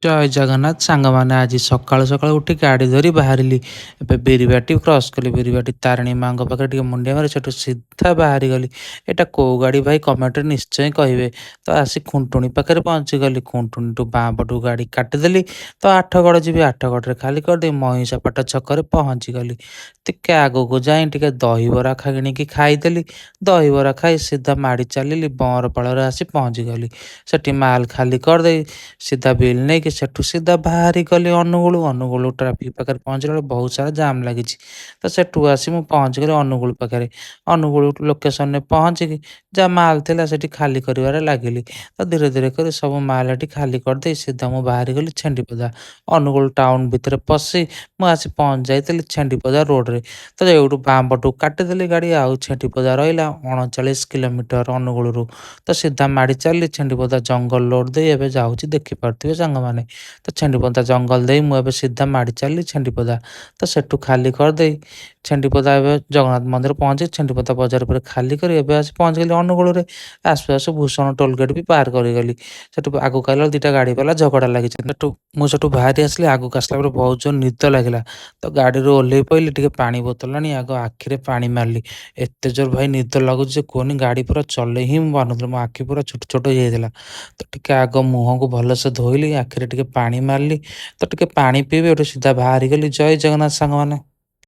ଜୟ ଜଗନ୍ନାଥ ସାଙ୍ଗମାନେ ଆଜି ସକାଳୁ ସକାଳୁ ଉଠି ଗାଡ଼ି ଧରି ବାହାରିଲି। ଏବେ ବିରିବାଟି କ୍ରସ୍ କଲି। ବିରିବାଟି ତାରିଣୀ ମାଆଙ୍କ ପାଖରେ ଟିକେ ମୁଣ୍ଡିଆ ମାରି ସେଠୁ ସିଧା ବାହାରିଗଲି। ଏଇଟା କୋଉ ଗାଡ଼ି ଭାଇ କମେଣ୍ଟରେ ନିଶ୍ଚୟ କହିବେ। ତ ଆସି ଖୁଣ୍ଟୁଣି ପାଖରେ ପହଞ୍ଚିଗଲି। ଖୁଣ୍ଟୁଣିଠୁ ବାଁ ପଟୁ ଗାଡ଼ି କାଟିଦେଲି। ତ ଆଠଗଡ଼ ଯିବି। ଆଠଗଡ଼ରେ ଖାଲି କରିଦେଇ ମହିଷାପାଟ ଛକରେ ପହଞ୍ଚିଗଲି। ଟିକେ ଆଗକୁ ଯାଇ ଟିକେ ଦହିବରା କିଣିକି ଖାଇଦେଲି। ଦହିବରା ଖାଇ ସିଧା ମାଡ଼ି ଚାଲିଲି ବଁରପାଳରେ ଆସି ପହଞ୍ଚିଗଲି। ସେଠି ମାଲ୍ ଖାଲି କରିଦେଇ ସିଧା ବିଲ୍ ନେଇକି ସେଠୁ ସିଧା ବାହାରି ଗଲି ଅନୁଗୁଳ। ଅନୁଗୁଳ ଟ୍ରାଫିକ୍ ପାଖରେ ପହଞ୍ଚିଲା ବେଳକୁ ବହୁତ ସାରା ଜାମ୍ ଲାଗିଛି। ତ ସେଠୁ ଆସି ମୁଁ ପହଞ୍ଚିଗଲି ଅନୁଗୁଳ ପାଖରେ। ଅନୁଗୁଳ ଲୋକେସନରେ ପହଞ୍ଚିକି ଯାହା ମାଲ୍ ଥିଲା ସେଠି ଖାଲି କରିବାରେ ଲାଗିଲି। ତ ଧୀରେ ଧୀରେ କରି ସବୁ ମାଲ୍ ଏଠି ଖାଲି କରିଦେଇ ସିଧା ମୁଁ ବାହାରିଗଲି ଛେଣ୍ଡିପଦା। ଅନୁଗୁଳ ଟାଉନ ଭିତରେ ପଶି ମୁଁ ଆସି ପହଞ୍ଚି ଯାଇଥିଲି ଛେଣ୍ଡିପଦା ରୋଡ଼ରେ। ତ ଏଇଠୁ ବାଁ ପଟକୁ କାଟିଦେଲି ଗାଡ଼ି। ଆଉ ଛେଣ୍ଡିପଦା ରହିଲା 39 କିଲୋମିଟର ଅନୁଗୁଳରୁ। ତ ସିଧା ମାଡ଼ି ଚାଲିଲି ଛେଣ୍ଡିପଦା ଜଙ୍ଗଲ ରୋଡ଼ ଦେଇ। ଏବେ ଯାଉଛି ଦେଖିପାରୁଥିବେ ସାଙ୍ଗମାନେ। ତ ଛେଣ୍ଡିପଦା ଜଙ୍ଗଲ ଦେଇ ମୁଁ ଏବେ ସିଧା ମାଡ଼ି ଚାଲିଲି ଛେଣ୍ଡିପଦା। ତ ସେଠୁ ଖାଲି କରିଦେଇ ଛେଣ୍ଡିପଦା ଏବେ ଜଗନ୍ନାଥ ମନ୍ଦିର ପହଞ୍ଚି ଛେଣ୍ଡିପଦା ବଜାର ଉପରେ ଖାଲି କରି ଏବେ ଆସି ପହଞ୍ଚିଗଲି ଅନୁଗୁଳରେ। ଆସୁ ଆସୁ ଭୂଷଣ ଟୋଲଗେଟ୍ ବି ପାର କରିଗଲି। ସେଠୁ ଆଗକୁ ଆଇଲା ଦିଟା ଗାଡ଼ି ବାଲା ଝଗଡ଼ା ଲାଗିଛନ୍ତି। ମୁଁ ସେଠୁ ବାହାରି ଆସିଲି। ଆଗକୁ ଆସିଲା ପରେ ବହୁତ ଜୋର ନିଦ ଲାଗିଲା। ତ ଗାଡ଼ିରୁ ଓହ୍ଲେଇ ପଇଲି। ଟିକେ ପାଣି ବୋତଲ ଆଣି ଆଗ ଆଖିରେ ପାଣି ମାରିଲି। ଏତେ ଜୋର ଭାଇ ନିଦ ଲାଗୁଛି ଯେ କୁହନି। ଗାଡ଼ି ପୁରା ଚଲେଇ ହିଁ ମୁଁ ପାରୁନଥିଲି। ମୋ ଆଖି ପୁରା ଛୋଟ ଛୋଟ ହେଇଯାଇଥିଲା। ତ ଟିକେ ଆଗ ମୁହଁକୁ ଭଲସେ ଧୋଇଲି। ଆଖିରେ ଟିକେ ପାଣି ମାରିଲି। ତ ଟିକେ ପାଣି ପିଇବି ଏଠୁ ସିଧା ବାହାରିଗଲି। ଜୟ ଜଗନ୍ନାଥ ସାଙ୍ଗମାନେ।